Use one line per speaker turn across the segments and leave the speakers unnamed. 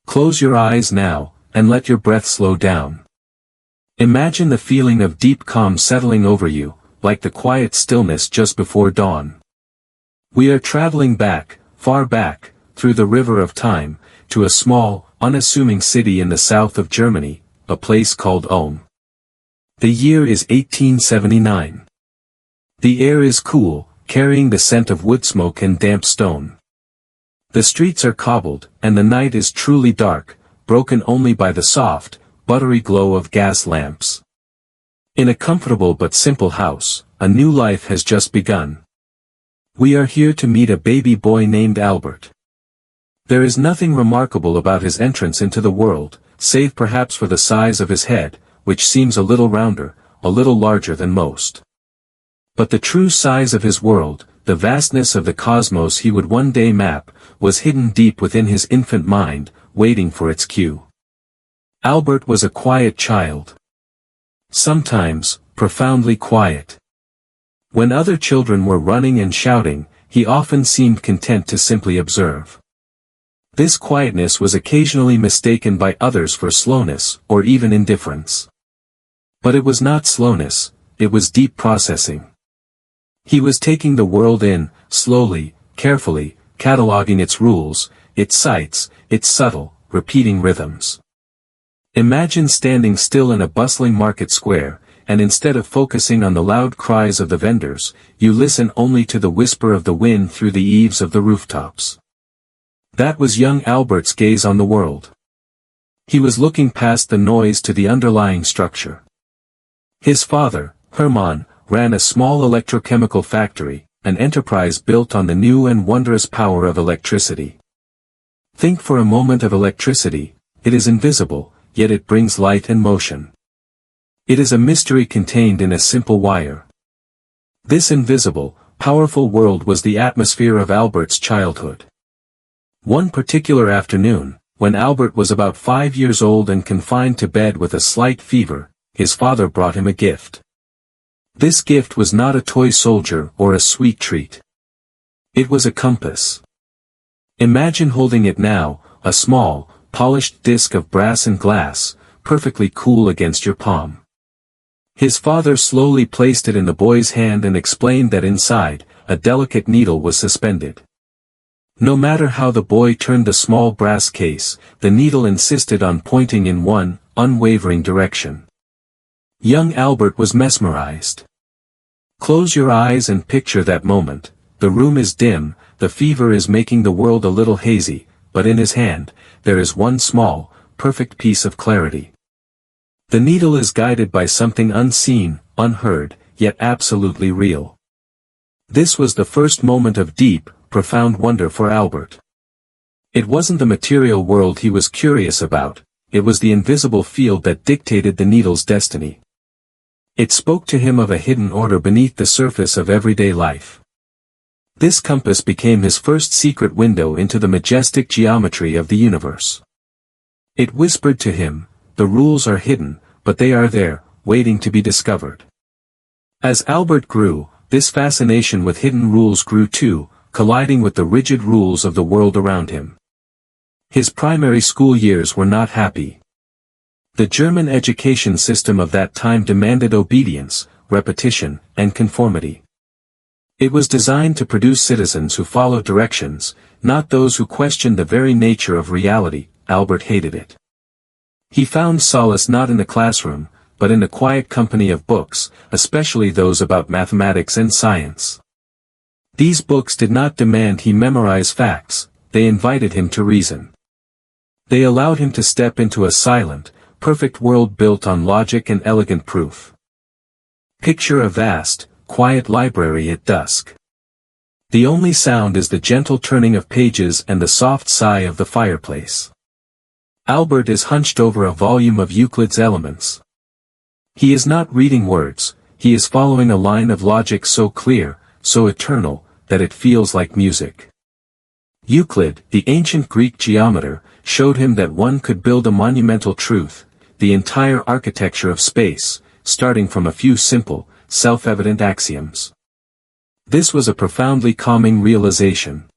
Close your eyes now, and let your breath slow down. Imagine the feeling of deep calm settling over you, like the quiet stillness just before dawn. We are traveling back, far back, through the river of time, to a small, unassuming city in the south of Germany, a place called Ulm. The year is 1879. The air is cool, carrying the scent of wood smoke and damp stone. The streets are cobbled, and the night is truly dark, broken only by the soft, buttery glow of gas lamps. In a comfortable but simple house, a new life has just begun. We are here to meet a baby boy named Albert. There is nothing remarkable about his entrance into the world, save perhaps for the size of his head, which seems a little rounder, a little larger than most. But the true size of his world, the vastness of the cosmos he would one day map, was hidden deep within his infant mind, waiting for its cue. Albert was a quiet child. Sometimes, profoundly quiet. When other children were running and shouting, he often seemed content to simply observe. This quietness was occasionally mistaken by others for slowness, or even indifference. But it was not slowness, it was deep processing. He was taking the world in, slowly, carefully, cataloging its rules, its sights, its subtle, repeating rhythms. Imagine standing still in a bustling market square, and instead of focusing on the loud cries of the vendors, you listen only to the whisper of the wind through the eaves of the rooftops. That was young Albert's gaze on the world. He was looking past the noise to the underlying structure. His father, Hermann, ran a small electrochemical factory, an enterprise built on the new and wondrous power of electricity. Think for a moment of electricity. It is invisible, yet it brings light and motion. It is a mystery contained in a simple wire. This invisible, powerful world was the atmosphere of Albert's childhood. One particular afternoon, when Albert was about 5 years old and confined to bed with a slight fever, his father brought him a gift. This gift was not a toy soldier or a sweet treat. It was a compass. Imagine holding it now, a small, polished disc of brass and glass, perfectly cool against your palm. His father slowly placed it in the boy's hand and explained that inside, a delicate needle was suspended. No matter how the boy turned the small brass case, the needle insisted on pointing in one, unwavering direction. Young Albert was mesmerized. Close your eyes and picture that moment. The room is dim, the fever is making the world a little hazy, but in his hand, there is one small, perfect piece of clarity. The needle is guided by something unseen, unheard, yet absolutely real. This was the first moment of deep, profound wonder for Albert. It wasn't the material world he was curious about, it was the invisible field that dictated the needle's destiny. It spoke to him of a hidden order beneath the surface of everyday life. This compass became his first secret window into the majestic geometry of the universe. It whispered to him, the rules are hidden, but they are there, waiting to be discovered. As Albert grew, this fascination with hidden rules grew too, colliding with the rigid rules of the world around him. His primary school years were not happy. The German education system of that time demanded obedience, repetition, and conformity. It was designed to produce citizens who followed directions, not those who questioned the very nature of reality. Albert hated it. He found solace not in the classroom, but in the quiet company of books, especially those about mathematics and science. These books did not demand he memorize facts, they invited him to reason. They allowed him to step into a silent, perfect world built on logic and elegant proof. Picture a vast, quiet library at dusk. The only sound is the gentle turning of pages and the soft sigh of the fireplace. Albert is hunched over a volume of Euclid's Elements. He is not reading words, he is following a line of logic so clear, so eternal, that it feels like music. Euclid, the ancient Greek geometer, showed him that one could build a monumental truth, the entire architecture of space, starting from a few simple, self-evident axioms. This was a profoundly calming realization.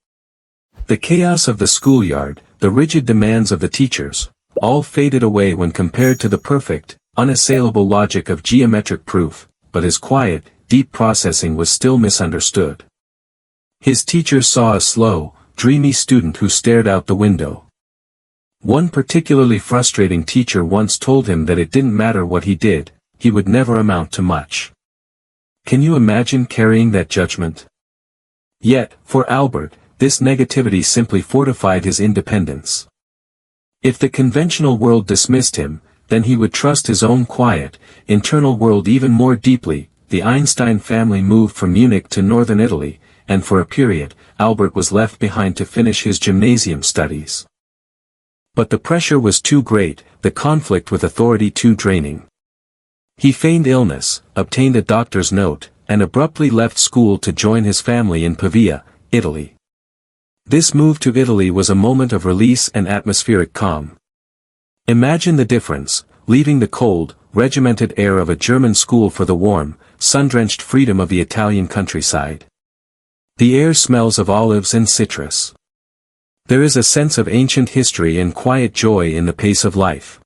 The chaos of the schoolyard, the rigid demands of the teachers, all faded away when compared to the perfect, unassailable logic of geometric proof, but his quiet, deep processing was still misunderstood. His teachers saw a slow, dreamy student who stared out the window. One particularly frustrating teacher once told him that it didn't matter what he did, he would never amount to much. Can you imagine carrying that judgment? Yet, for Albert, this negativity simply fortified his independence. If the conventional world dismissed him, then he would trust his own quiet, internal world even more deeply. The Einstein family moved from Munich to northern Italy, and for a period, Albert was left behind to finish his gymnasium studies. But the pressure was too great, the conflict with authority too draining. He feigned illness, obtained a doctor's note, and abruptly left school to join his family in Pavia, Italy. This move to Italy was a moment of release and atmospheric calm. Imagine the difference, leaving the cold, regimented air of a German school for the warm, sun-drenched freedom of the Italian countryside. The air smells of olives and citrus. There is a sense of ancient history and quiet joy in the pace of life.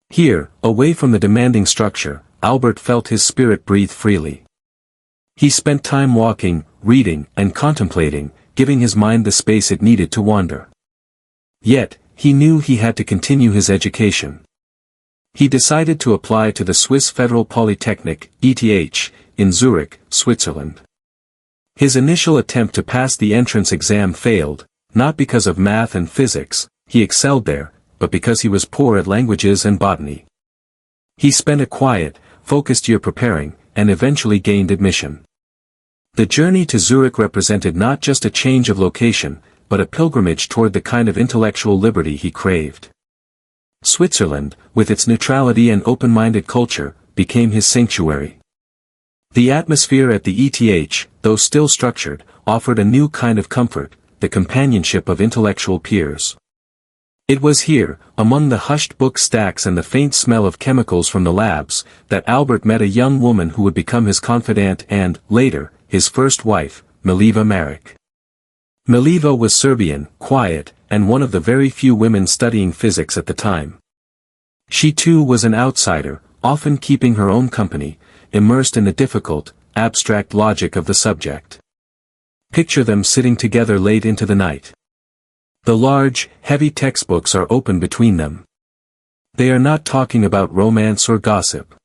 Here, away from the demanding structure, Albert felt his spirit breathe freely. He spent time walking, reading, and contemplating, giving his mind the space it needed to wander. Yet, he knew he had to continue his education. He decided to apply to the Swiss Federal Polytechnic, ETH, in Zurich, Switzerland. His initial attempt to pass the entrance exam failed, not because of math and physics, he excelled there, but because he was poor at languages and botany. He spent a quiet, focused year preparing, and eventually gained admission. The journey to Zurich represented not just a change of location, but a pilgrimage toward the kind of intellectual liberty he craved. Switzerland, with its neutrality and open-minded culture, became his sanctuary. The atmosphere at the ETH, though still structured, offered a new kind of comfort, the companionship of intellectual peers. It was here, among the hushed book stacks and the faint smell of chemicals from the labs, that Albert met a young woman who would become his confidante and, later, his first wife, Mileva Maric. Mileva was Serbian, quiet, and one of the very few women studying physics at the time. She too was an outsider, often keeping her own company, immersed in the difficult, abstract logic of the subject. Picture them sitting together late into the night. The large, heavy textbooks are open between them. They are not talking about romance or gossip.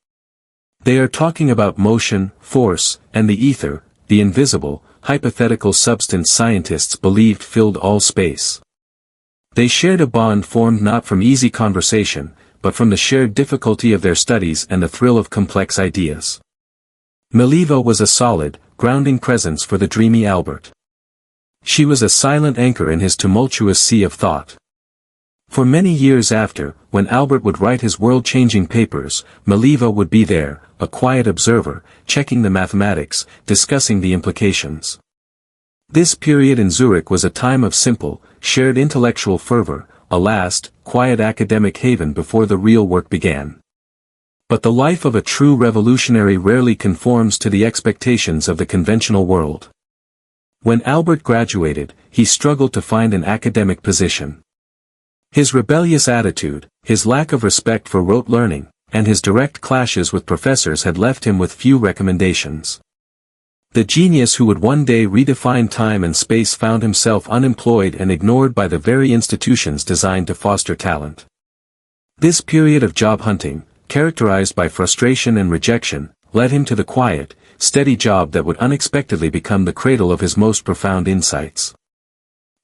They are talking about motion, force, and the ether, the invisible, hypothetical substance scientists believed filled all space. They shared a bond formed not from easy conversation, but from the shared difficulty of their studies and the thrill of complex ideas. Mileva was a solid, grounding presence for the dreamy Albert. She was a silent anchor in his tumultuous sea of thought. For many years after, when Albert would write his world-changing papers, Mileva would be there, a quiet observer, checking the mathematics, discussing the implications. This period in Zurich was a time of simple, shared intellectual fervor, a last, quiet academic haven before the real work began. But the life of a true revolutionary rarely conforms to the expectations of the conventional world. When Albert graduated, he struggled to find an academic position. His rebellious attitude, his lack of respect for rote learning, and his direct clashes with professors had left him with few recommendations. The genius who would one day redefine time and space found himself unemployed and ignored by the very institutions designed to foster talent. This period of job hunting, characterized by frustration and rejection, led him to the quiet, steady job that would unexpectedly become the cradle of his most profound insights.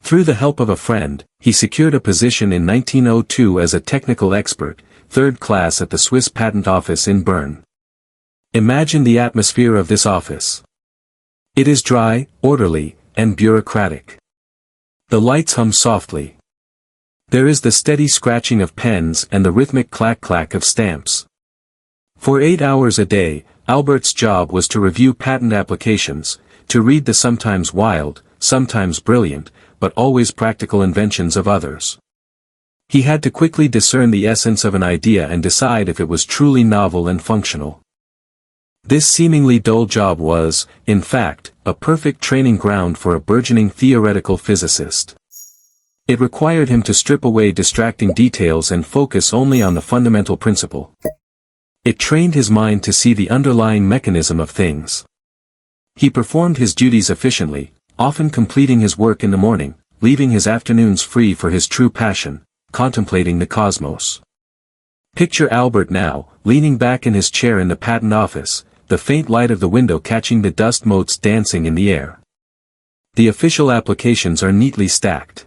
Through the help of a friend, he secured a position in 1902 as a technical expert, third class at the Swiss Patent Office in Bern. Imagine the atmosphere of this office. It is dry, orderly, and bureaucratic. The lights hum softly. There is the steady scratching of pens and the rhythmic clack-clack of stamps. For 8 hours a day, Albert's job was to review patent applications, to read the sometimes wild, sometimes brilliant, but always practical inventions of others. He had to quickly discern the essence of an idea and decide if it was truly novel and functional. This seemingly dull job was, in fact, a perfect training ground for a burgeoning theoretical physicist. It required him to strip away distracting details and focus only on the fundamental principle. It trained his mind to see the underlying mechanism of things. He performed his duties efficiently, often completing his work in the morning, leaving his afternoons free for his true passion, contemplating the cosmos. Picture Albert now, leaning back in his chair in the patent office, the faint light of the window catching the dust motes dancing in the air. The official applications are neatly stacked.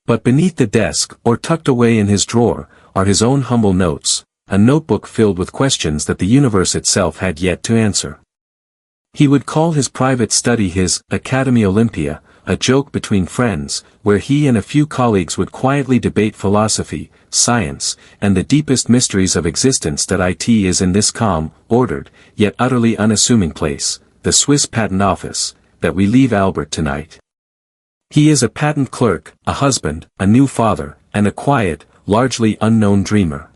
But beneath the desk, or tucked away in his drawer, are his own humble notes, a notebook filled with questions that the universe itself had yet to answer. He would call his private study his Academy Olympia, a joke between friends, where he and a few colleagues would quietly debate philosophy, science, and the deepest mysteries of existence. That it is in this calm, ordered, yet utterly unassuming place, the Swiss Patent Office, that we leave Albert tonight. He is a patent clerk, a husband, a new father, and a quiet, largely unknown dreamer.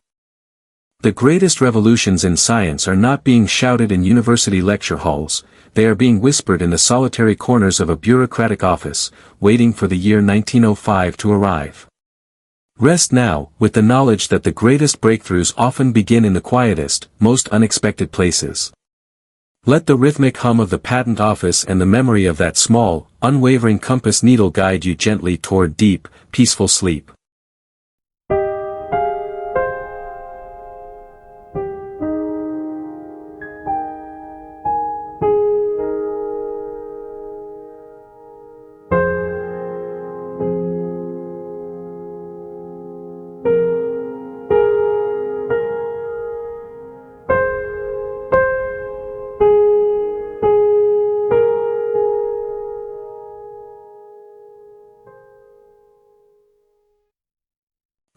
The greatest revolutions in science are not being shouted in university lecture halls, they are being whispered in the solitary corners of a bureaucratic office, waiting for the year 1905 to arrive. Rest now, with the knowledge that the greatest breakthroughs often begin in the quietest, most unexpected places. Let the rhythmic hum of the patent office and the memory of that small, unwavering compass needle guide you gently toward deep, peaceful sleep.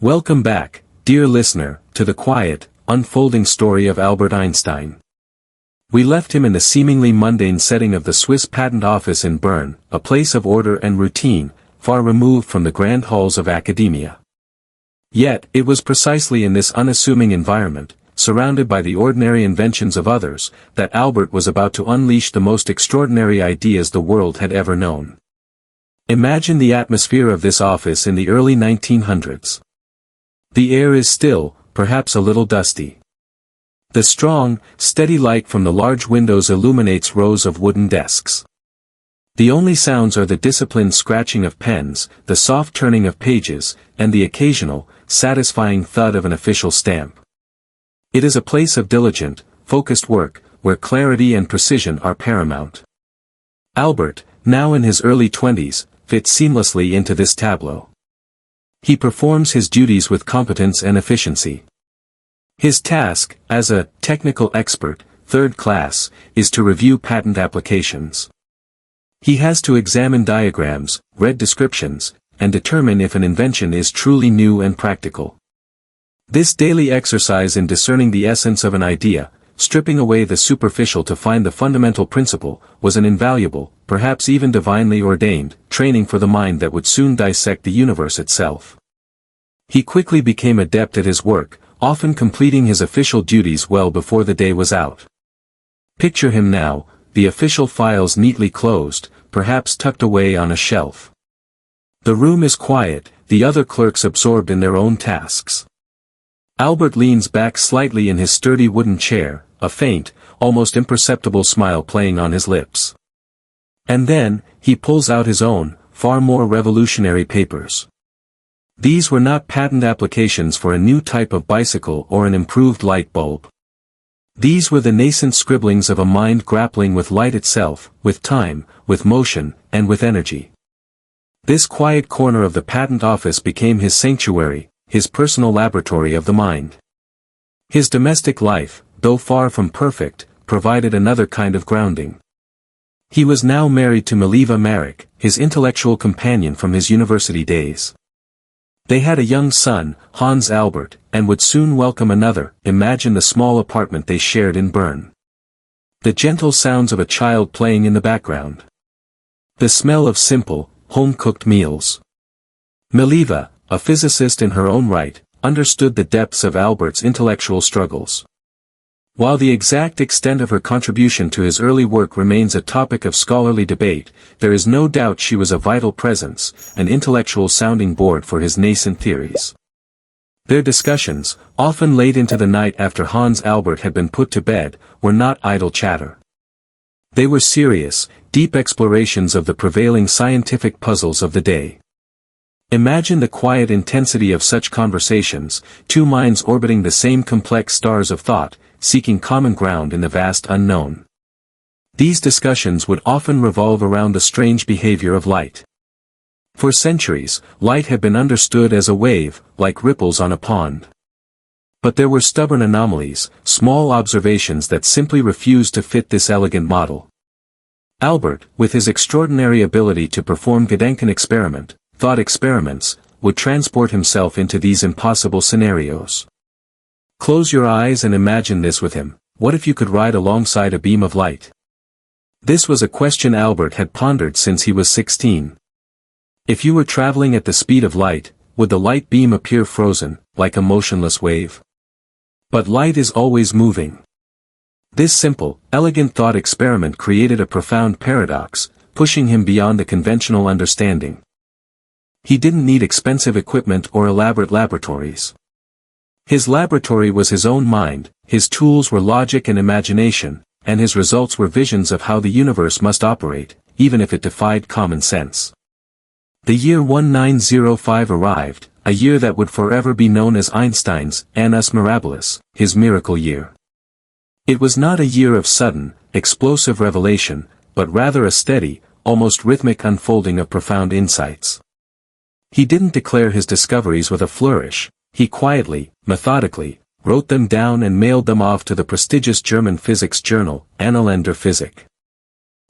Welcome back, dear listener, to the quiet, unfolding story of Albert Einstein. We left him in the seemingly mundane setting of the Swiss Patent Office in Bern, a place of order and routine, far removed from the grand halls of academia. Yet, it was precisely in this unassuming environment, surrounded by the ordinary inventions of others, that Albert was about to unleash the most extraordinary ideas the world had ever known. Imagine the atmosphere of this office in the early 1900s. The air is still, perhaps a little dusty. The strong, steady light from the large windows illuminates rows of wooden desks. The only sounds are the disciplined scratching of pens, the soft turning of pages, and the occasional, satisfying thud of an official stamp. It is a place of diligent, focused work, where clarity and precision are paramount. Albert, now in his early 20s, fits seamlessly into this tableau. He performs his duties with competence and efficiency. His task, as a technical expert, third class, is to review patent applications. He has to examine diagrams, read descriptions, and determine if an invention is truly new and practical. This daily exercise in discerning the essence of an idea, stripping away the superficial to find the fundamental principle, was an invaluable, perhaps even divinely ordained, training for the mind that would soon dissect the universe itself. He quickly became adept at his work, often completing his official duties well before the day was out. Picture him now, the official files neatly closed, perhaps tucked away on a shelf. The room is quiet, the other clerks absorbed in their own tasks. Albert leans back slightly in his sturdy wooden chair, a faint, almost imperceptible smile playing on his lips. And then, he pulls out his own, far more revolutionary papers. These were not patent applications for a new type of bicycle or an improved light bulb. These were the nascent scribblings of a mind grappling with light itself, with time, with motion, and with energy. This quiet corner of the patent office became his sanctuary, his personal laboratory of the mind. His domestic life, though far from perfect, provided another kind of grounding. He was now married to Mileva Marek, his intellectual companion from his university days. They had a young son, Hans Albert, and would soon welcome another. Imagine the small apartment they shared in Bern. The gentle sounds of a child playing in the background. The smell of simple, home-cooked meals. Mileva, a physicist in her own right, understood the depths of Albert's intellectual struggles. While the exact extent of her contribution to his early work remains a topic of scholarly debate, there is no doubt she was a vital presence, an intellectual sounding board for his nascent theories. Their discussions, often late into the night after Hans Albert had been put to bed, were not idle chatter. They were serious, deep explorations of the prevailing scientific puzzles of the day. Imagine the quiet intensity of such conversations, two minds orbiting the same complex stars of thought, seeking common ground in the vast unknown. These discussions would often revolve around the strange behavior of light. For centuries, light had been understood as a wave, like ripples on a pond. But there were stubborn anomalies, small observations that simply refused to fit this elegant model. Albert, with his extraordinary ability to perform Gedanken thought experiments, would transport himself into these impossible scenarios. Close your eyes and imagine this with him. What if you could ride alongside a beam of light? This was a question Albert had pondered since he was 16. If you were traveling at the speed of light, would the light beam appear frozen, like a motionless wave? But light is always moving. This simple, elegant thought experiment created a profound paradox, pushing him beyond the conventional understanding. He didn't need expensive equipment or elaborate laboratories. His laboratory was his own mind, his tools were logic and imagination, and his results were visions of how the universe must operate, even if it defied common sense. The year 1905 arrived, a year that would forever be known as Einstein's Annus Mirabilis, his miracle year. It was not a year of sudden, explosive revelation, but rather a steady, almost rhythmic unfolding of profound insights. He didn't declare his discoveries with a flourish. He quietly, methodically, wrote them down and mailed them off to the prestigious German physics journal, Annalen der Physik.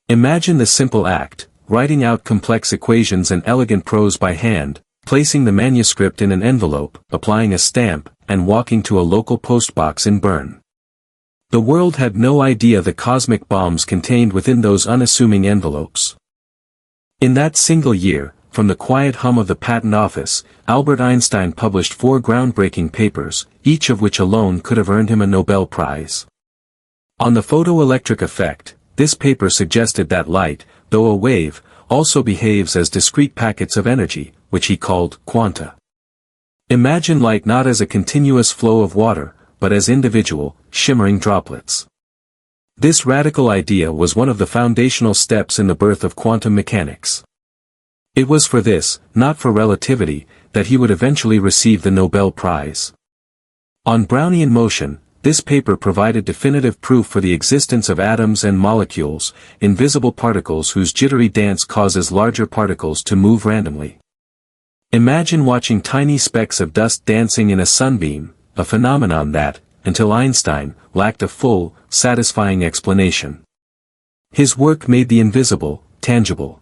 Imagine the simple act, writing out complex equations and elegant prose by hand, placing the manuscript in an envelope, applying a stamp, and walking to a local postbox in Bern. The world had no idea the cosmic bombs contained within those unassuming envelopes. In that single year, from the quiet hum of the patent office, Albert Einstein published 4 groundbreaking papers, each of which alone could have earned him a Nobel Prize. On the photoelectric effect, this paper suggested that light, though a wave, also behaves as discrete packets of energy, which he called quanta. Imagine light not as a continuous flow of water, but as individual, shimmering droplets. This radical idea was one of the foundational steps in the birth of quantum mechanics. It was for this, not for relativity, that he would eventually receive the Nobel Prize. On Brownian motion, this paper provided definitive proof for the existence of atoms and molecules, invisible particles whose jittery dance causes larger particles to move randomly. Imagine watching tiny specks of dust dancing in a sunbeam, a phenomenon that, until Einstein, lacked a full, satisfying explanation. His work made the invisible, tangible.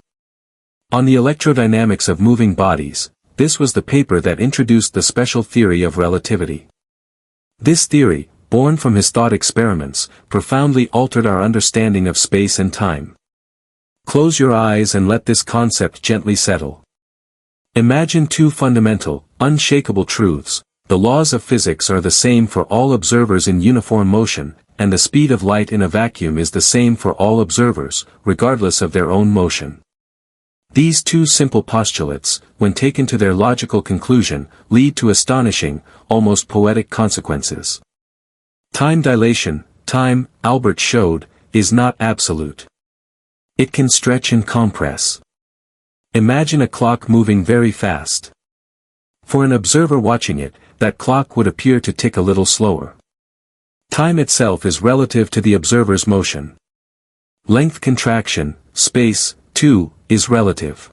On the electrodynamics of moving bodies, this was the paper that introduced the special theory of relativity. This theory, born from his thought experiments, profoundly altered our understanding of space and time. Close your eyes and let this concept gently settle. Imagine 2 fundamental, unshakable truths: the laws of physics are the same for all observers in uniform motion, and the speed of light in a vacuum is the same for all observers, regardless of their own motion. These 2 simple postulates, when taken to their logical conclusion, lead to astonishing, almost poetic consequences. Time dilation, time, Albert showed, is not absolute. It can stretch and compress. Imagine a clock moving very fast. For an observer watching it, that clock would appear to tick a little slower. Time itself is relative to the observer's motion. Length contraction, space, too, is relative.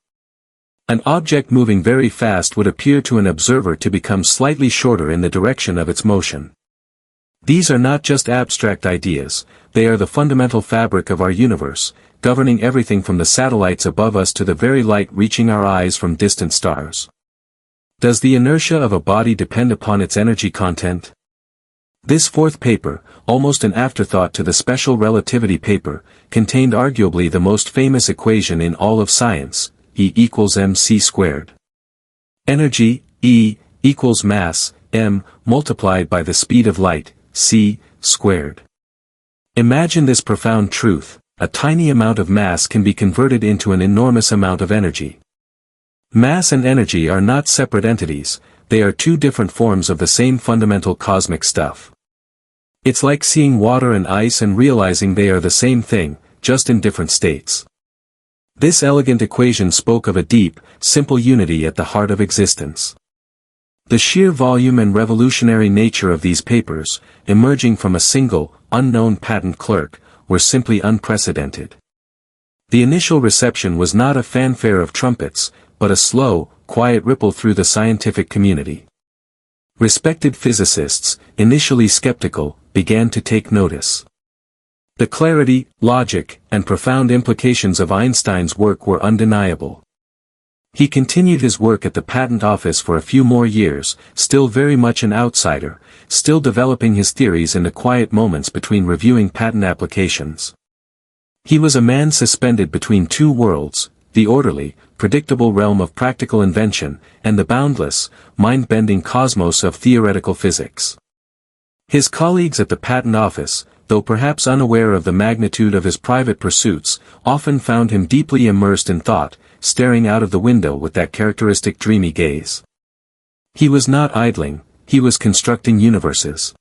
An object moving very fast would appear to an observer to become slightly shorter in the direction of its motion. These are not just abstract ideas, they are the fundamental fabric of our universe, governing everything from the satellites above us to the very light reaching our eyes from distant stars. Does the inertia of a body depend upon its energy content? This 4th paper, almost an afterthought to the special relativity paper, contained arguably the most famous equation in all of science, E equals mc squared. Energy, E, equals mass, m, multiplied by the speed of light, c, squared. Imagine this profound truth: a tiny amount of mass can be converted into an enormous amount of energy. Mass and energy are not separate entities, they are two different forms of the same fundamental cosmic stuff. It's like seeing water and ice and realizing they are the same thing, just in different states. This elegant equation spoke of a deep, simple unity at the heart of existence. The sheer volume and revolutionary nature of these papers, emerging from a single, unknown patent clerk, were simply unprecedented. The initial reception was not a fanfare of trumpets, but a slow, quiet ripple through the scientific community. Respected physicists, initially skeptical, began to take notice. The clarity, logic, and profound implications of Einstein's work were undeniable. He continued his work at the patent office for a few more years, still very much an outsider, still developing his theories in the quiet moments between reviewing patent applications. He was a man suspended between two worlds, the orderly, predictable realm of practical invention, and the boundless, mind-bending cosmos of theoretical physics. His colleagues at the patent office, though perhaps unaware of the magnitude of his private pursuits, often found him deeply immersed in thought, staring out of the window with that characteristic dreamy gaze. He was not idling, he was constructing universes.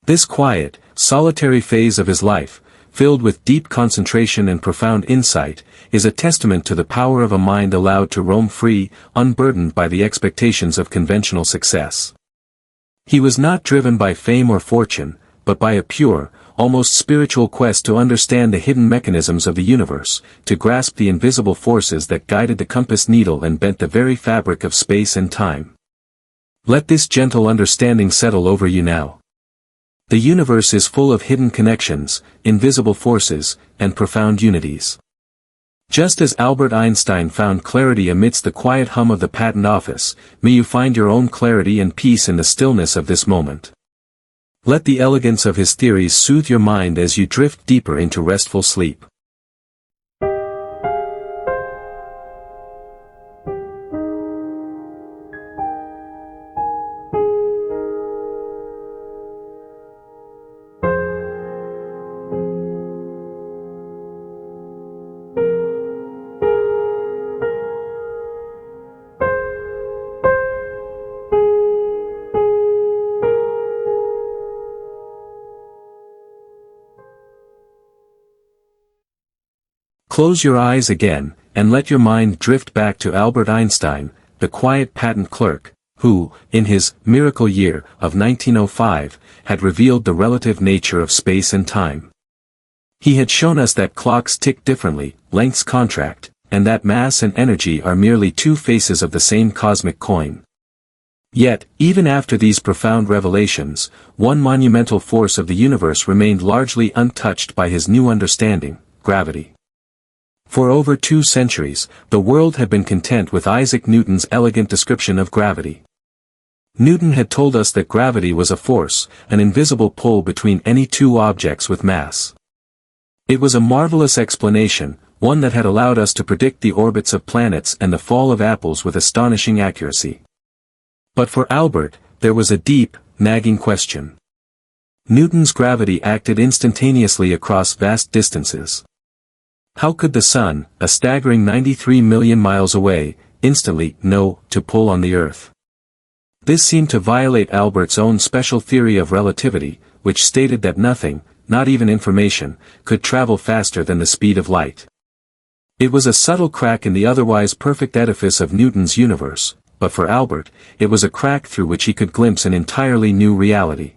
This quiet, solitary phase of his life, filled with deep concentration and profound insight, is a testament to the power of a mind allowed to roam free, unburdened by the expectations of conventional success. He was not driven by fame or fortune, but by a pure, almost spiritual quest to understand the hidden mechanisms of the universe, to grasp the invisible forces that guided the compass needle and bent the very fabric of space and time. Let this gentle understanding settle over you now. The universe is full of hidden connections, invisible forces, and profound unities. Just as Albert Einstein found clarity amidst the quiet hum of the patent office, may you find your own clarity and peace in the stillness of this moment. Let the elegance of his theories soothe your mind as you drift deeper into restful sleep. Close your eyes again, and let your mind drift back to Albert Einstein, the quiet patent clerk, who, in his miracle year of 1905, had revealed the relative nature of space and time. He had shown us that clocks tick differently, lengths contract, and that mass and energy are merely two faces of the same cosmic coin. Yet, even after these profound revelations, one monumental force of the universe remained largely untouched by his new understanding: gravity. For over 2 centuries, the world had been content with Isaac Newton's elegant description of gravity. Newton had told us that gravity was a force, an invisible pull between any two objects with mass. It was a marvelous explanation, one that had allowed us to predict the orbits of planets and the fall of apples with astonishing accuracy. But for Albert, there was a deep, nagging question. Newton's gravity acted instantaneously across vast distances. How could the sun, a staggering 93 million miles away, instantly know to pull on the Earth? This seemed to violate Albert's own special theory of relativity, which stated that nothing, not even information, could travel faster than the speed of light. It was a subtle crack in the otherwise perfect edifice of Newton's universe, but for Albert, it was a crack through which he could glimpse an entirely new reality.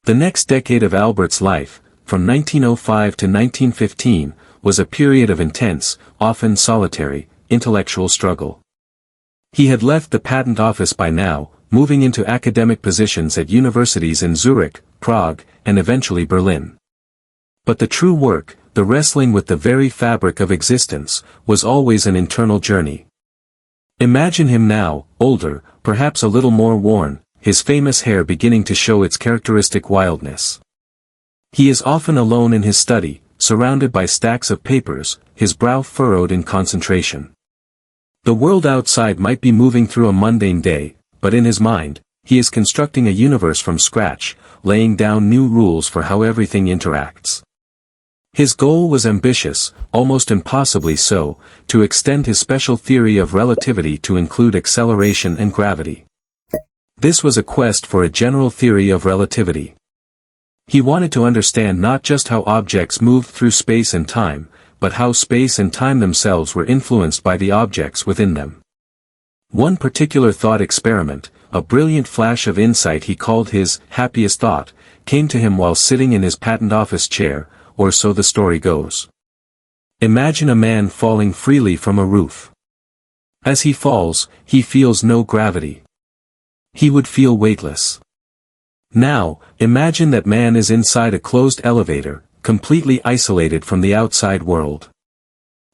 The next decade of Albert's life, from 1905 to 1915, was a period of intense, often solitary, intellectual struggle. He had left the patent office by now, moving into academic positions at universities in Zurich, Prague, and eventually Berlin. But the true work, the wrestling with the very fabric of existence, was always an internal journey. Imagine him now, older, perhaps a little more worn, his famous hair beginning to show its characteristic wildness. He is often alone in his study, surrounded by stacks of papers, his brow furrowed in concentration. The world outside might be moving through a mundane day, but in his mind, he is constructing a universe from scratch, laying down new rules for how everything interacts. His goal was ambitious, almost impossibly so, to extend his special theory of relativity to include acceleration and gravity. This was a quest for a general theory of relativity. He wanted to understand not just how objects moved through space and time, but how space and time themselves were influenced by the objects within them. One particular thought experiment, a brilliant flash of insight he called his happiest thought, came to him while sitting in his patent office chair, or so the story goes. Imagine a man falling freely from a roof. As he falls, he feels no gravity. He would feel weightless. Now, imagine that man is inside a closed elevator, completely isolated from the outside world.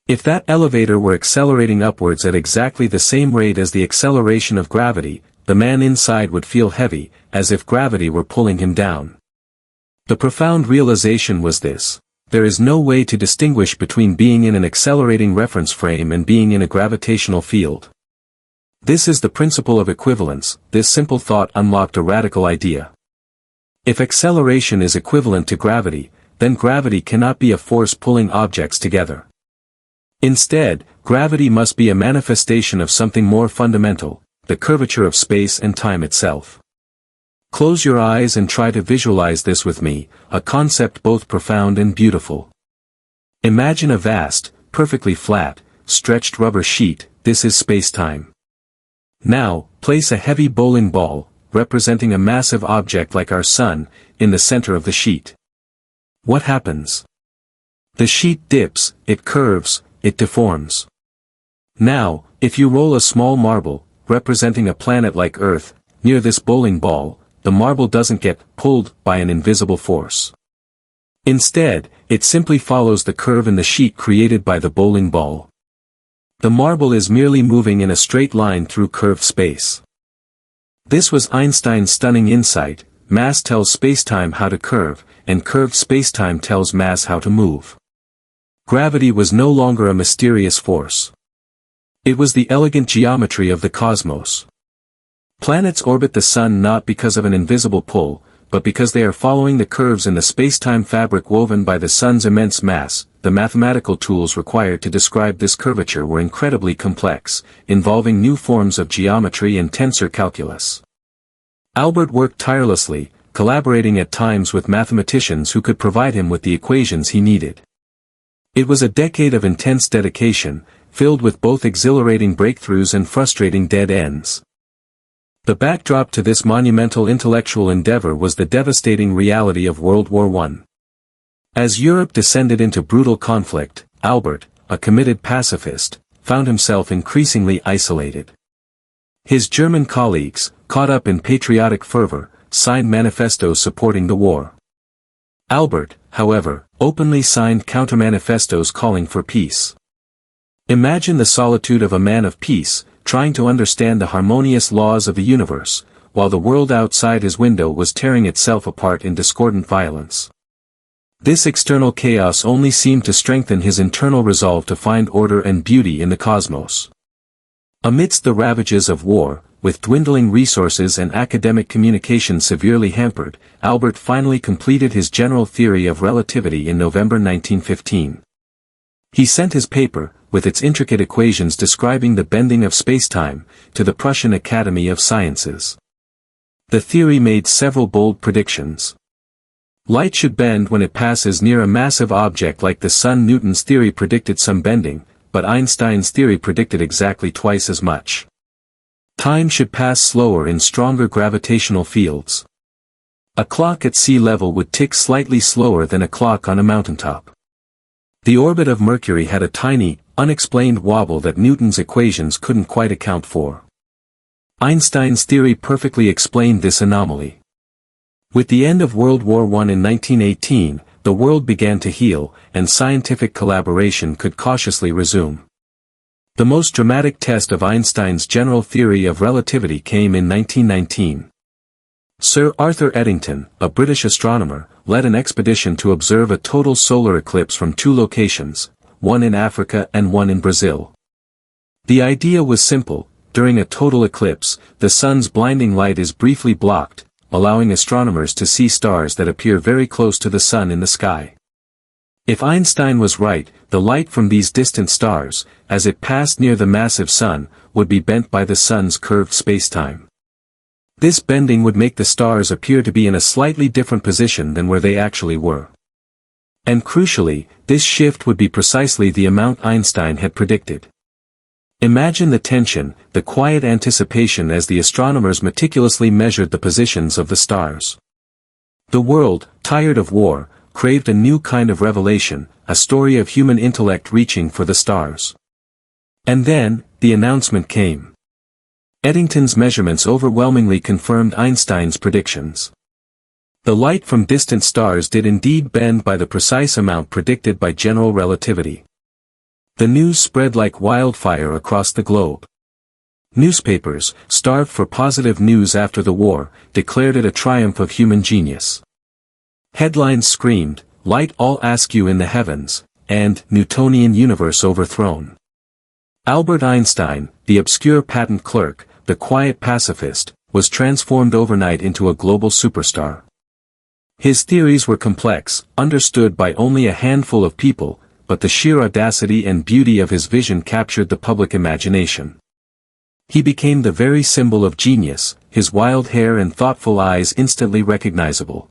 If that elevator were accelerating upwards at exactly the same rate as the acceleration of gravity, the man inside would feel heavy, as if gravity were pulling him down. The profound realization was this: there is no way to distinguish between being in an accelerating reference frame and being in a gravitational field. This is the principle of equivalence. This simple thought unlocked a radical idea. If acceleration is equivalent to gravity, then gravity cannot be a force pulling objects together. Instead, gravity must be a manifestation of something more fundamental, the curvature of space and time itself. Close your eyes and try to visualize this with me, a concept both profound and beautiful. Imagine a vast, perfectly flat, stretched rubber sheet. This is space-time. Now, place a heavy bowling ball, representing a massive object like our sun, in the center of the sheet. What happens? The sheet dips, it curves, it deforms. Now, if you roll a small marble, representing a planet like Earth, near this bowling ball, the marble doesn't get pulled by an invisible force. Instead, it simply follows the curve in the sheet created by the bowling ball. The marble is merely moving in a straight line through curved space. This was Einstein's stunning insight: mass tells spacetime how to curve, and curved spacetime tells mass how to move. Gravity was no longer a mysterious force. It was the elegant geometry of the cosmos. Planets orbit the sun not because of an invisible pull, but because they are following the curves in the spacetime fabric woven by the sun's immense mass. The mathematical tools required to describe this curvature were incredibly complex, involving new forms of geometry and tensor calculus. Albert worked tirelessly, collaborating at times with mathematicians who could provide him with the equations he needed. It was a decade of intense dedication, filled with both exhilarating breakthroughs and frustrating dead ends. The backdrop to this monumental intellectual endeavor was the devastating reality of World War I. As Europe descended into brutal conflict, Albert, a committed pacifist, found himself increasingly isolated. His German colleagues, caught up in patriotic fervor, signed manifestos supporting the war. Albert, however, openly signed counter-manifestos calling for peace. Imagine the solitude of a man of peace, trying to understand the harmonious laws of the universe, while the world outside his window was tearing itself apart in discordant violence. This external chaos only seemed to strengthen his internal resolve to find order and beauty in the cosmos. Amidst the ravages of war, with dwindling resources and academic communication severely hampered, Albert finally completed his general theory of relativity in November 1915. He sent his paper, with its intricate equations describing the bending of spacetime, to the Prussian Academy of Sciences. The theory made several bold predictions. Light should bend when it passes near a massive object like the sun. Newton's theory predicted some bending, but Einstein's theory predicted exactly twice as much. Time should pass slower in stronger gravitational fields. A clock at sea level would tick slightly slower than a clock on a mountaintop. The orbit of Mercury had a tiny, unexplained wobble that Newton's equations couldn't quite account for. Einstein's theory perfectly explained this anomaly. With the end of World War I in 1918, the world began to heal, and scientific collaboration could cautiously resume. The most dramatic test of Einstein's general theory of relativity came in 1919. Sir Arthur Eddington, a British astronomer, led an expedition to observe a total solar eclipse from two locations, one in Africa and one in Brazil. The idea was simple: during a total eclipse, the sun's blinding light is briefly blocked, allowing astronomers to see stars that appear very close to the sun in the sky. If Einstein was right, the light from these distant stars, as it passed near the massive sun, would be bent by the sun's curved spacetime. This bending would make the stars appear to be in a slightly different position than where they actually were. And crucially, this shift would be precisely the amount Einstein had predicted. Imagine the tension, the quiet anticipation as the astronomers meticulously measured the positions of the stars. The world, tired of war, craved a new kind of revelation, a story of human intellect reaching for the stars. And then, the announcement came. Eddington's measurements overwhelmingly confirmed Einstein's predictions. The light from distant stars did indeed bend by the precise amount predicted by general relativity. The news spread like wildfire across the globe. Newspapers, starved for positive news after the war, declared it a triumph of human genius. Headlines screamed, "Light all askew in the heavens," and "Newtonian universe overthrown." Albert Einstein, the obscure patent clerk, the quiet pacifist, was transformed overnight into a global superstar. His theories were complex, understood by only a handful of people, but the sheer audacity and beauty of his vision captured the public imagination. He became the very symbol of genius, his wild hair and thoughtful eyes instantly recognizable.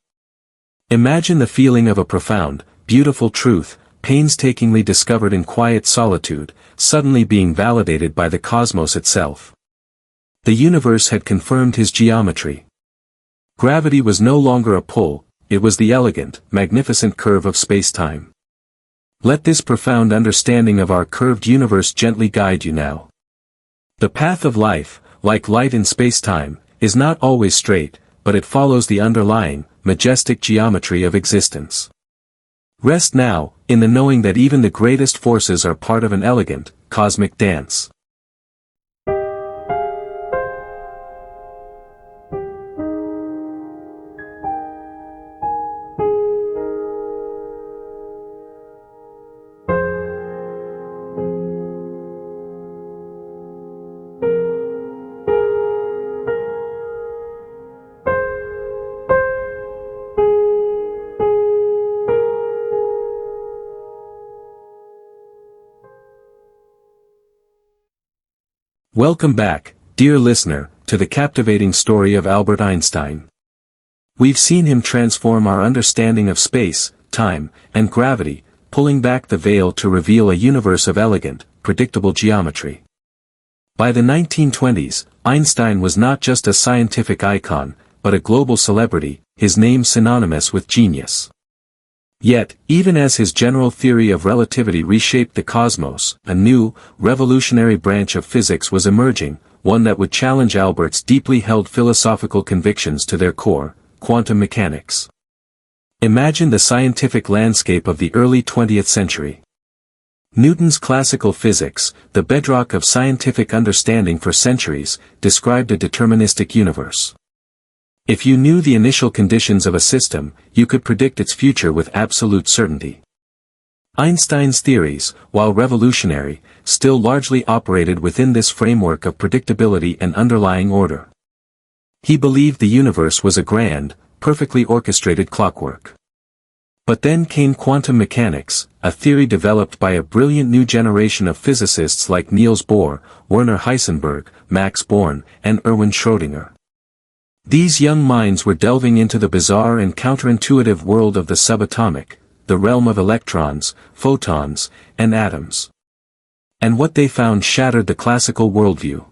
Imagine the feeling of a profound, beautiful truth, painstakingly discovered in quiet solitude, suddenly being validated by the cosmos itself. The universe had confirmed his geometry. Gravity was no longer a pull, it was the elegant, magnificent curve of space-time. Let this profound understanding of our curved universe gently guide you now. The path of life, like light in space-time, is not always straight, but it follows the underlying, majestic geometry of existence. Rest now, in the knowing that even the greatest forces are part of an elegant, cosmic dance. Welcome back, dear listener, to the captivating story of Albert Einstein. We've seen him transform our understanding of space, time, and gravity, pulling back the veil to reveal a universe of elegant, predictable geometry. By the 1920s, Einstein was not just a scientific icon, but a global celebrity, his name synonymous with genius. Yet, even as his general theory of relativity reshaped the cosmos, a new, revolutionary branch of physics was emerging, one that would challenge Albert's deeply held philosophical convictions to their core, quantum mechanics. Imagine the scientific landscape of the early 20th century. Newton's classical physics, the bedrock of scientific understanding for centuries, described a deterministic universe. If you knew the initial conditions of a system, you could predict its future with absolute certainty. Einstein's theories, while revolutionary, still largely operated within this framework of predictability and underlying order. He believed the universe was a grand, perfectly orchestrated clockwork. But then came quantum mechanics, a theory developed by a brilliant new generation of physicists like Niels Bohr, Werner Heisenberg, Max Born, and Erwin Schrödinger. These young minds were delving into the bizarre and counterintuitive world of the subatomic, the realm of electrons, photons, and atoms. And what they found shattered the classical worldview.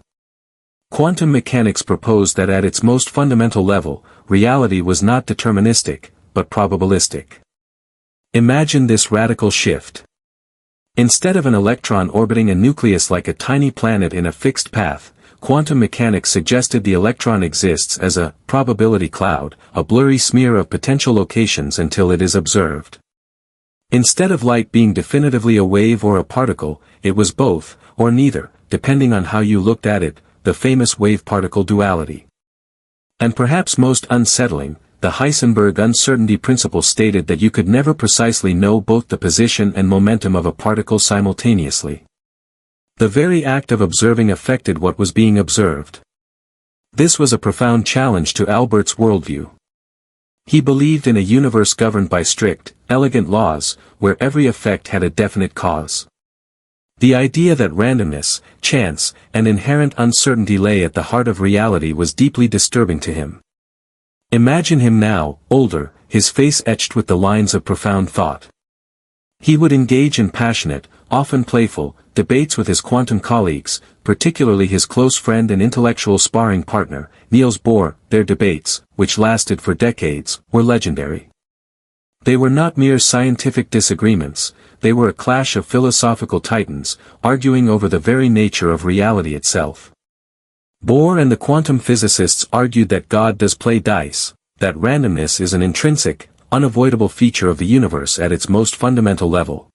Quantum mechanics proposed that at its most fundamental level, reality was not deterministic, but probabilistic. Imagine this radical shift. Instead of an electron orbiting a nucleus like a tiny planet in a fixed path, quantum mechanics suggested the electron exists as a probability cloud, a blurry smear of potential locations until it is observed. Instead of light being definitively a wave or a particle, it was both, or neither, depending on how you looked at it, the famous wave-particle duality. And perhaps most unsettling, the Heisenberg uncertainty principle stated that you could never precisely know both the position and momentum of a particle simultaneously. The very act of observing affected what was being observed. This was a profound challenge to Albert's worldview. He believed in a universe governed by strict, elegant laws, where every effect had a definite cause. The idea that randomness, chance, and inherent uncertainty lay at the heart of reality was deeply disturbing to him. Imagine him now, older, his face etched with the lines of profound thought. He would engage in passionate, often playful, debates with his quantum colleagues, particularly his close friend and intellectual sparring partner, Niels Bohr. Their debates, which lasted for decades, were legendary. They were not mere scientific disagreements, they were a clash of philosophical titans, arguing over the very nature of reality itself. Bohr and the quantum physicists argued that God does play dice, that randomness is an intrinsic, unavoidable feature of the universe at its most fundamental level.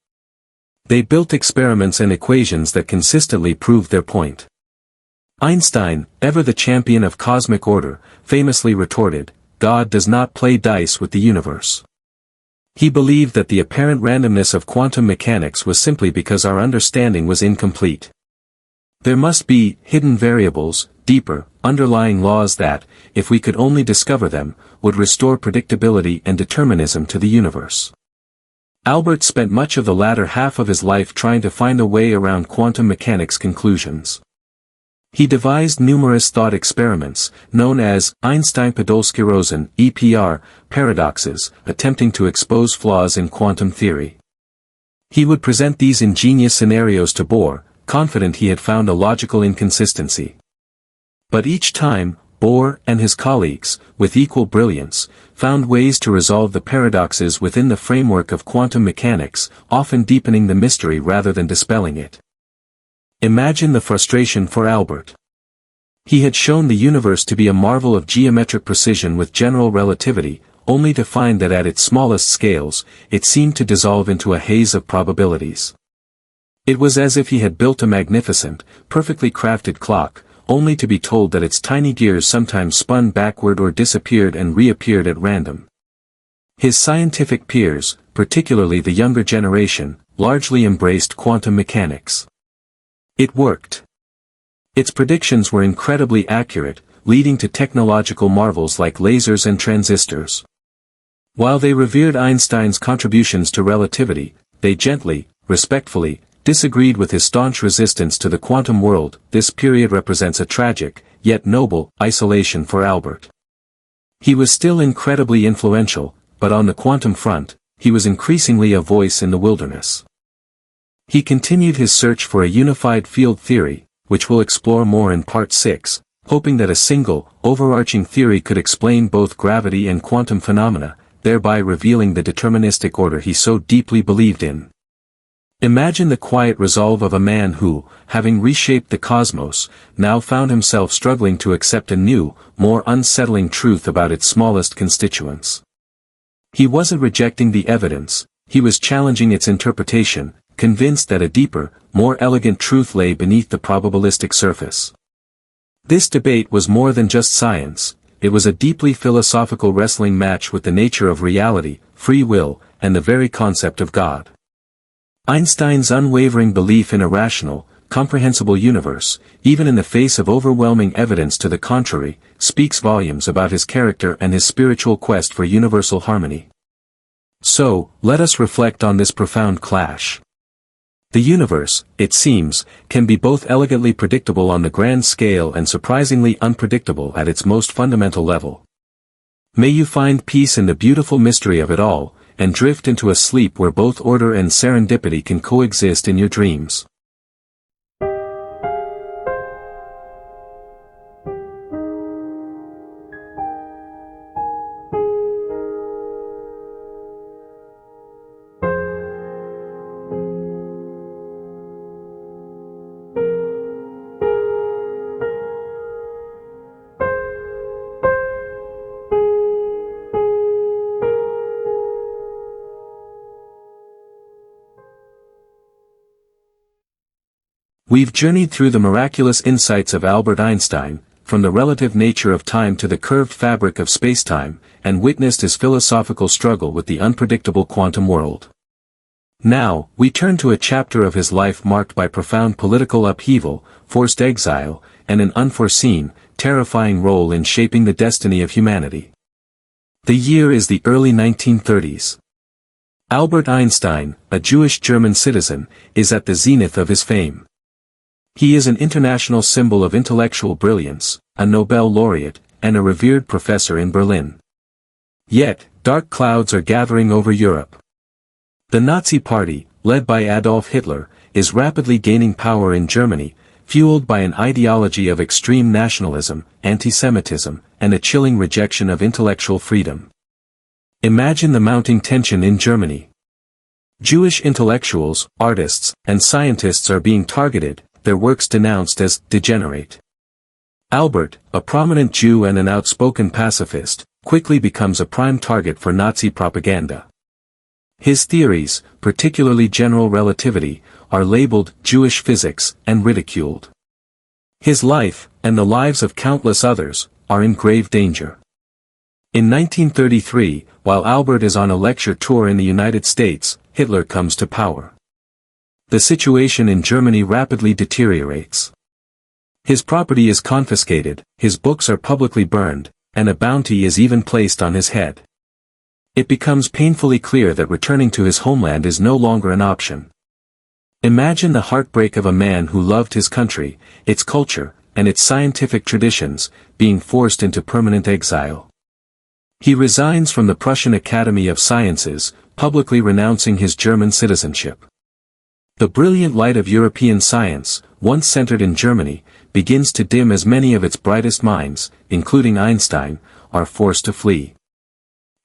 They built experiments and equations that consistently proved their point. Einstein, ever the champion of cosmic order, famously retorted, "God does not play dice with the universe." He believed that the apparent randomness of quantum mechanics was simply because our understanding was incomplete. There must be hidden variables, deeper, underlying laws that, if we could only discover them, would restore predictability and determinism to the universe. Albert spent much of the latter half of his life trying to find a way around quantum mechanics conclusions. He devised numerous thought experiments, known as Einstein-Podolsky-Rosen (EPR) paradoxes, attempting to expose flaws in quantum theory. He would present these ingenious scenarios to Bohr, confident he had found a logical inconsistency. But each time, Bohr and his colleagues, with equal brilliance, found ways to resolve the paradoxes within the framework of quantum mechanics, often deepening the mystery rather than dispelling it. Imagine the frustration for Albert. He had shown the universe to be a marvel of geometric precision with general relativity, only to find that at its smallest scales, it seemed to dissolve into a haze of probabilities. It was as if he had built a magnificent, perfectly crafted clock, only to be told that its tiny gears sometimes spun backward or disappeared and reappeared at random. His scientific peers, particularly the younger generation, largely embraced quantum mechanics. It worked. Its predictions were incredibly accurate, leading to technological marvels like lasers and transistors. While they revered Einstein's contributions to relativity, they gently, respectfully, disagreed with his staunch resistance to the quantum world. This period represents a tragic, yet noble, isolation for Albert. He was still incredibly influential, but on the quantum front, he was increasingly a voice in the wilderness. He continued his search for a unified field theory, which we'll explore more in Part 6, hoping that a single, overarching theory could explain both gravity and quantum phenomena, thereby revealing the deterministic order he so deeply believed in. Imagine the quiet resolve of a man who, having reshaped the cosmos, now found himself struggling to accept a new, more unsettling truth about its smallest constituents. He wasn't rejecting the evidence, he was challenging its interpretation, convinced that a deeper, more elegant truth lay beneath the probabilistic surface. This debate was more than just science, it was a deeply philosophical wrestling match with the nature of reality, free will, and the very concept of God. Einstein's unwavering belief in a rational, comprehensible universe, even in the face of overwhelming evidence to the contrary, speaks volumes about his character and his spiritual quest for universal harmony. So, let us reflect on this profound clash. The universe, it seems, can be both elegantly predictable on the grand scale and surprisingly unpredictable at its most fundamental level. May you find peace in the beautiful mystery of it all, and drift into a sleep where both order and serendipity can coexist in your dreams. We've journeyed through the miraculous insights of Albert Einstein, from the relative nature of time to the curved fabric of spacetime, and witnessed his philosophical struggle with the unpredictable quantum world. Now, we turn to a chapter of his life marked by profound political upheaval, forced exile, and an unforeseen, terrifying role in shaping the destiny of humanity. The year is the early 1930s. Albert Einstein, a Jewish German citizen, is at the zenith of his fame. He is an international symbol of intellectual brilliance, a Nobel laureate, and a revered professor in Berlin. Yet, dark clouds are gathering over Europe. The Nazi Party, led by Adolf Hitler, is rapidly gaining power in Germany, fueled by an ideology of extreme nationalism, anti-Semitism, and a chilling rejection of intellectual freedom. Imagine the mounting tension in Germany. Jewish intellectuals, artists, and scientists are being targeted, their works denounced as degenerate. Albert, a prominent Jew and an outspoken pacifist, quickly becomes a prime target for Nazi propaganda. His theories, particularly general relativity, are labeled Jewish physics and ridiculed. His life, and the lives of countless others, are in grave danger. In 1933, while Albert is on a lecture tour in the United States, Hitler comes to power. The situation in Germany rapidly deteriorates. His property is confiscated, his books are publicly burned, and a bounty is even placed on his head. It becomes painfully clear that returning to his homeland is no longer an option. Imagine the heartbreak of a man who loved his country, its culture, and its scientific traditions, being forced into permanent exile. He resigns from the Prussian Academy of Sciences, publicly renouncing his German citizenship. The brilliant light of European science, once centered in Germany, begins to dim as many of its brightest minds, including Einstein, are forced to flee.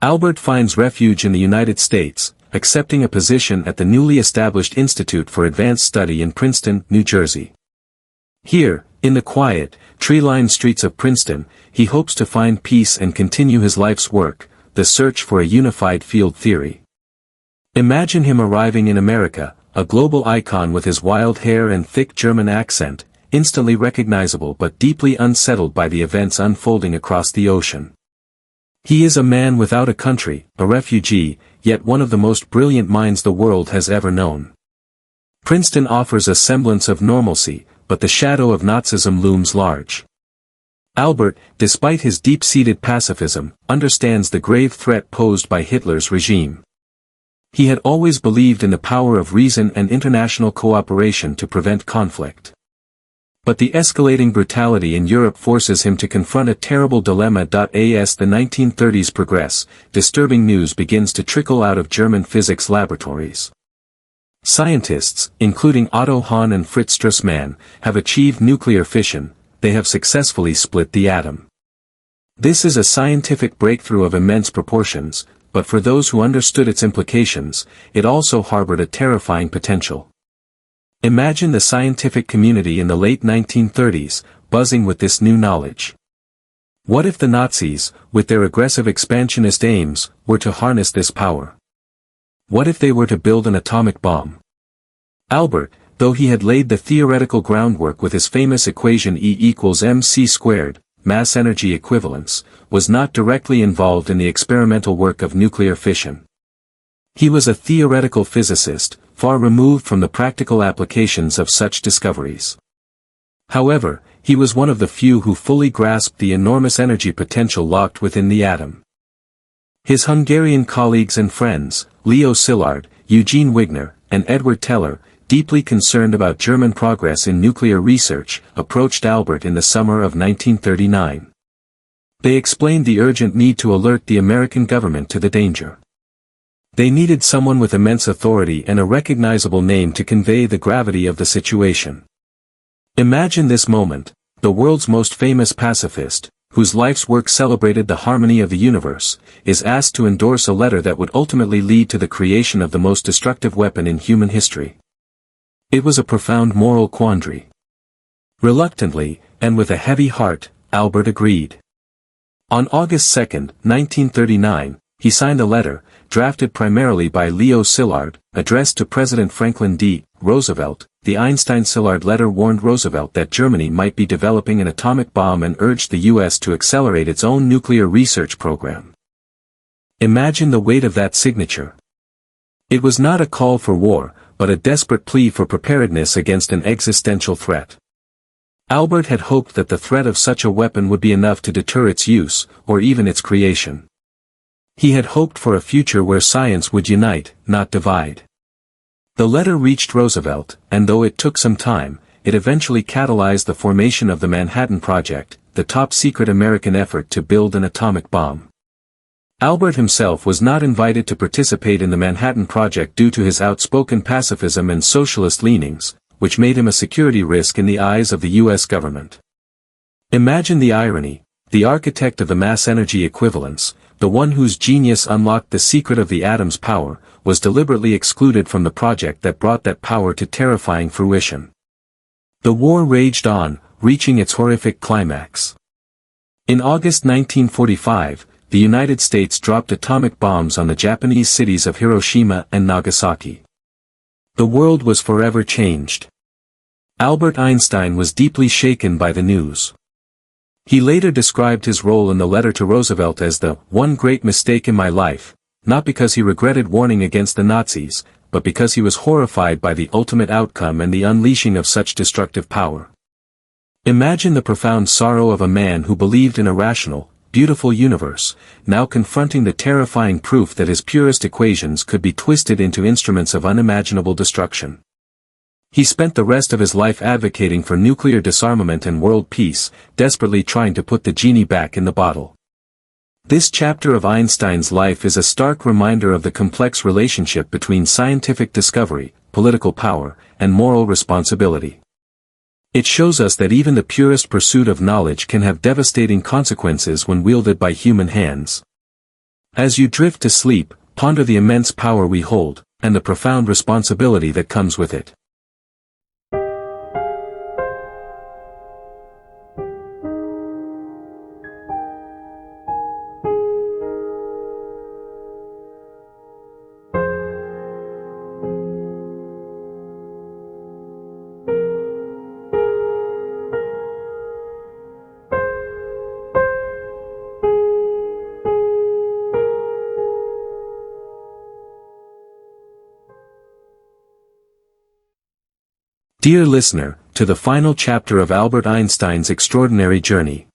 Albert finds refuge in the United States, accepting a position at the newly established Institute for Advanced Study in Princeton, New Jersey. Here, in the quiet, tree-lined streets of Princeton, he hopes to find peace and continue his life's work, the search for a unified field theory. Imagine him arriving in America, a global icon with his wild hair and thick German accent, instantly recognizable but deeply unsettled by the events unfolding across the ocean. He is a man without a country, a refugee, yet one of the most brilliant minds the world has ever known. Princeton offers a semblance of normalcy, but the shadow of Nazism looms large. Albert, despite his deep-seated pacifism, understands the grave threat posed by Hitler's regime. He had always believed in the power of reason and international cooperation to prevent conflict. But the escalating brutality in Europe forces him to confront a terrible dilemma. As the 1930s progress, disturbing news begins to trickle out of German physics laboratories. Scientists, including Otto Hahn and Fritz Strassmann, have achieved nuclear fission. They have successfully split the atom. This is a scientific breakthrough of immense proportions, but for those who understood its implications, it also harbored a terrifying potential. Imagine the scientific community in the late 1930s, buzzing with this new knowledge. What if the Nazis, with their aggressive expansionist aims, were to harness this power? What if they were to build an atomic bomb? Albert, though he had laid the theoretical groundwork with his famous equation E=mc², mass-energy equivalence, was not directly involved in the experimental work of nuclear fission. He was a theoretical physicist, far removed from the practical applications of such discoveries. However, he was one of the few who fully grasped the enormous energy potential locked within the atom. His Hungarian colleagues and friends, Leo Szilard, Eugene Wigner, and Edward Teller, deeply concerned about German progress in nuclear research, approached Albert in the summer of 1939. They explained the urgent need to alert the American government to the danger. They needed someone with immense authority and a recognizable name to convey the gravity of the situation. Imagine this moment: the world's most famous pacifist, whose life's work celebrated the harmony of the universe, is asked to endorse a letter that would ultimately lead to the creation of the most destructive weapon in human history. It was a profound moral quandary. Reluctantly, and with a heavy heart, Albert agreed. On August 2, 1939, he signed a letter, drafted primarily by Leo Szilard, addressed to President Franklin D. Roosevelt. The Einstein-Szilard letter warned Roosevelt that Germany might be developing an atomic bomb and urged the U.S. to accelerate its own nuclear research program. Imagine the weight of that signature. It was not a call for war, but a desperate plea for preparedness against an existential threat. Albert had hoped that the threat of such a weapon would be enough to deter its use, or even its creation. He had hoped for a future where science would unite, not divide. The letter reached Roosevelt, and though it took some time, it eventually catalyzed the formation of the Manhattan Project, the top-secret American effort to build an atomic bomb. Albert himself was not invited to participate in the Manhattan Project due to his outspoken pacifism and socialist leanings, which made him a security risk in the eyes of the U.S. government. Imagine the irony: the architect of the mass energy equivalence, the one whose genius unlocked the secret of the atom's power, was deliberately excluded from the project that brought that power to terrifying fruition. The war raged on, reaching its horrific climax. In August 1945, the United States dropped atomic bombs on the Japanese cities of Hiroshima and Nagasaki. The world was forever changed. Albert Einstein was deeply shaken by the news. He later described his role in the letter to Roosevelt as the one great mistake in my life, not because he regretted warning against the Nazis, but because he was horrified by the ultimate outcome and the unleashing of such destructive power. Imagine the profound sorrow of a man who believed in a rational, beautiful universe, now confronting the terrifying proof that his purest equations could be twisted into instruments of unimaginable destruction. He spent the rest of his life advocating for nuclear disarmament and world peace, desperately trying to put the genie back in the bottle. This chapter of Einstein's life is a stark reminder of the complex relationship between scientific discovery, political power, and moral responsibility. It shows us that even the purest pursuit of knowledge can have devastating consequences when wielded by human hands. As you drift to sleep, ponder the immense power we hold, and the profound responsibility that comes with it. Dear listener, to the final chapter of Albert Einstein's extraordinary journey.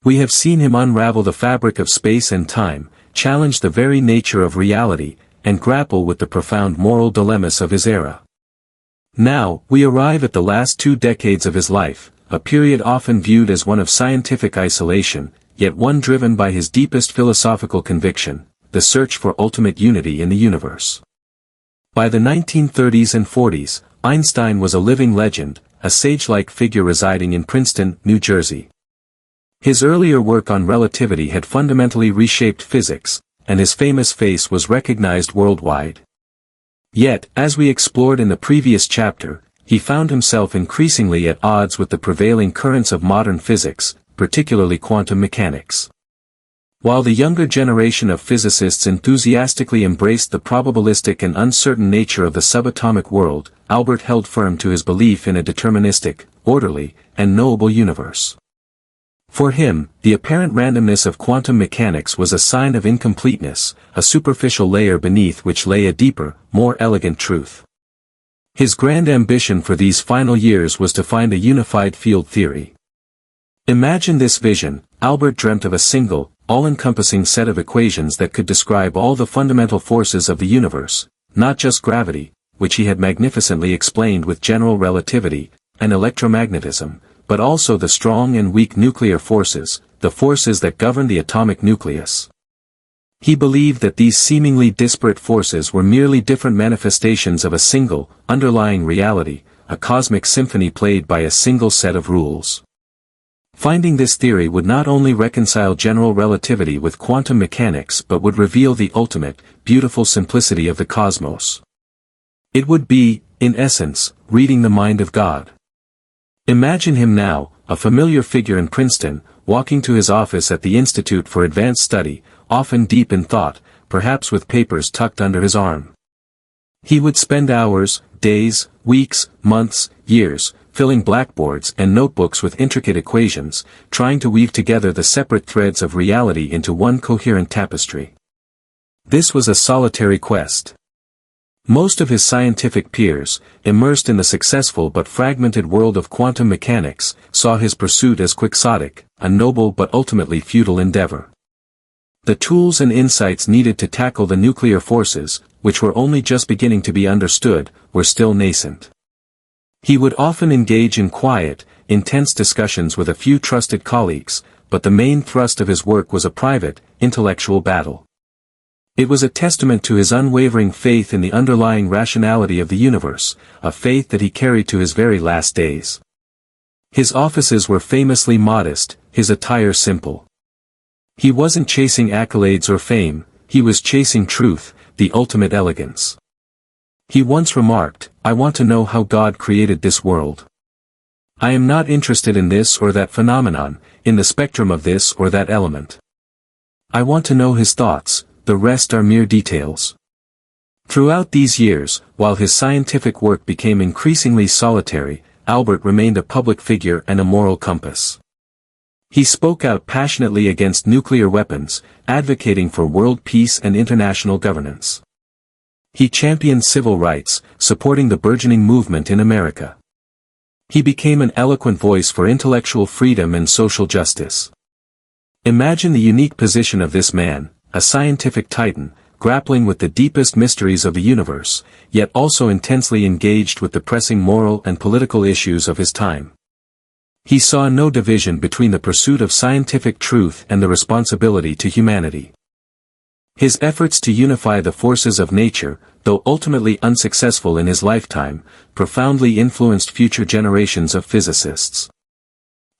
We have seen him unravel the fabric of space and time, challenge the very nature of reality, and grapple with the profound moral dilemmas of his era. Now, we arrive at the last 2 decades of his life, a period often viewed as one of scientific isolation, yet one driven by his deepest philosophical conviction, the search for ultimate unity in the universe. By the 1930s and 40s, Einstein was a living legend, a sage-like figure residing in Princeton, New Jersey. His earlier work on relativity had fundamentally reshaped physics, and his famous face was recognized worldwide. Yet, as we explored in the previous chapter, he found himself increasingly at odds with the prevailing currents of modern physics, particularly quantum mechanics. While the younger generation of physicists enthusiastically embraced the probabilistic and uncertain nature of the subatomic world, Albert held firm to his belief in a deterministic, orderly, and knowable universe. For him, the apparent randomness of quantum mechanics was a sign of incompleteness, a superficial layer beneath which lay a deeper, more elegant truth. His grand ambition for these final years was to find a unified field theory. Imagine this vision: Albert dreamt of a single, all-encompassing set of equations that could describe all the fundamental forces of the universe, not just gravity, which he had magnificently explained with general relativity, and electromagnetism, but also the strong and weak nuclear forces, the forces that govern the atomic nucleus. He believed that these seemingly disparate forces were merely different manifestations of a single, underlying reality, a cosmic symphony played by a single set of rules. Finding this theory would not only reconcile general relativity with quantum mechanics but would reveal the ultimate, beautiful simplicity of the cosmos. It would be, in essence, reading the mind of God. Imagine him now, a familiar figure in Princeton, walking to his office at the Institute for Advanced Study, often deep in thought, perhaps with papers tucked under his arm. He would spend hours, days, weeks, months, years, filling blackboards and notebooks with intricate equations, trying to weave together the separate threads of reality into one coherent tapestry. This was a solitary quest. Most of his scientific peers, immersed in the successful but fragmented world of quantum mechanics, saw his pursuit as quixotic, a noble but ultimately futile endeavor. The tools and insights needed to tackle the nuclear forces, which were only just beginning to be understood, were still nascent. He would often engage in quiet, intense discussions with a few trusted colleagues, but the main thrust of his work was a private, intellectual battle. It was a testament to his unwavering faith in the underlying rationality of the universe, a faith that he carried to his very last days. His offices were famously modest, his attire simple. He wasn't chasing accolades or fame, he was chasing truth, the ultimate elegance. He once remarked, "I want to know how God created this world. I am not interested in this or that phenomenon, in the spectrum of this or that element. I want to know his thoughts, the rest are mere details." Throughout these years, while his scientific work became increasingly solitary, Albert remained a public figure and a moral compass. He spoke out passionately against nuclear weapons, advocating for world peace and international governance. He championed civil rights, supporting the burgeoning movement in America. He became an eloquent voice for intellectual freedom and social justice. Imagine the unique position of this man, a scientific titan, grappling with the deepest mysteries of the universe, yet also intensely engaged with the pressing moral and political issues of his time. He saw no division between the pursuit of scientific truth and the responsibility to humanity. His efforts to unify the forces of nature, though ultimately unsuccessful in his lifetime, profoundly influenced future generations of physicists.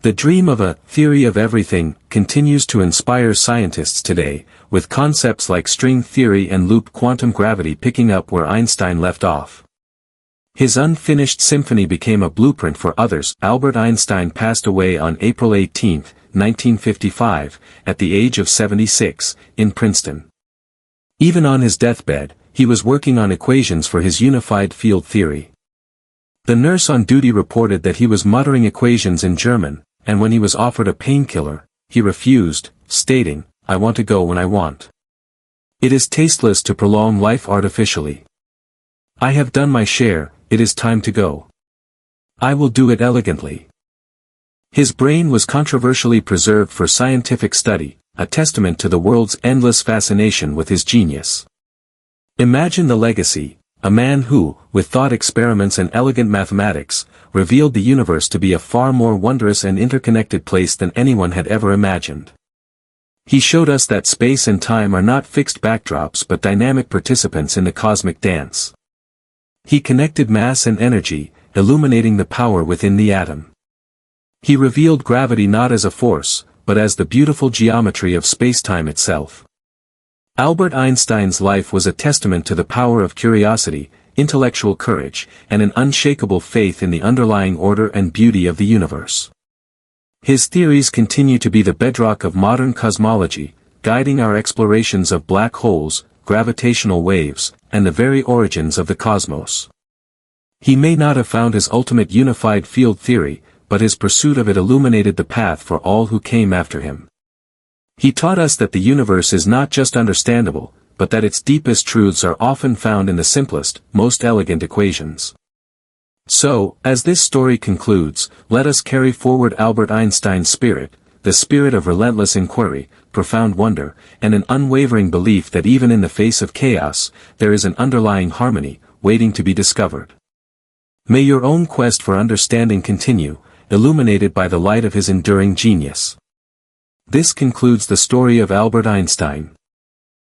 The dream of a theory of everything continues to inspire scientists today, with concepts like string theory and loop quantum gravity picking up where Einstein left off. His unfinished symphony became a blueprint for others. Albert Einstein passed away on April 18, 1955, at the age of 76, in Princeton. Even on his deathbed, he was working on equations for his unified field theory. The nurse on duty reported that he was muttering equations in German, and when he was offered a painkiller, he refused, stating, "I want to go when I want. It is tasteless to prolong life artificially. I have done my share, it is time to go. I will do it elegantly." His brain was controversially preserved for scientific study, a testament to the world's endless fascination with his genius. Imagine the legacy, a man who, with thought experiments and elegant mathematics, revealed the universe to be a far more wondrous and interconnected place than anyone had ever imagined. He showed us that space and time are not fixed backdrops but dynamic participants in the cosmic dance. He connected mass and energy, illuminating the power within the atom. He revealed gravity not as a force, but as the beautiful geometry of space-time itself. Albert Einstein's life was a testament to the power of curiosity, intellectual courage, and an unshakable faith in the underlying order and beauty of the universe. His theories continue to be the bedrock of modern cosmology, guiding our explorations of black holes, gravitational waves, and the very origins of the cosmos. He may not have found his ultimate unified field theory, but his pursuit of it illuminated the path for all who came after him. He taught us that the universe is not just understandable, but that its deepest truths are often found in the simplest, most elegant equations. So, as this story concludes, let us carry forward Albert Einstein's spirit, the spirit of relentless inquiry, profound wonder, and an unwavering belief that even in the face of chaos, there is an underlying harmony, waiting to be discovered. May your own quest for understanding continue, illuminated by the light of his enduring genius. This concludes the story of Albert Einstein.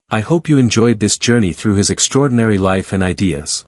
I hope you enjoyed this journey through his extraordinary life and ideas.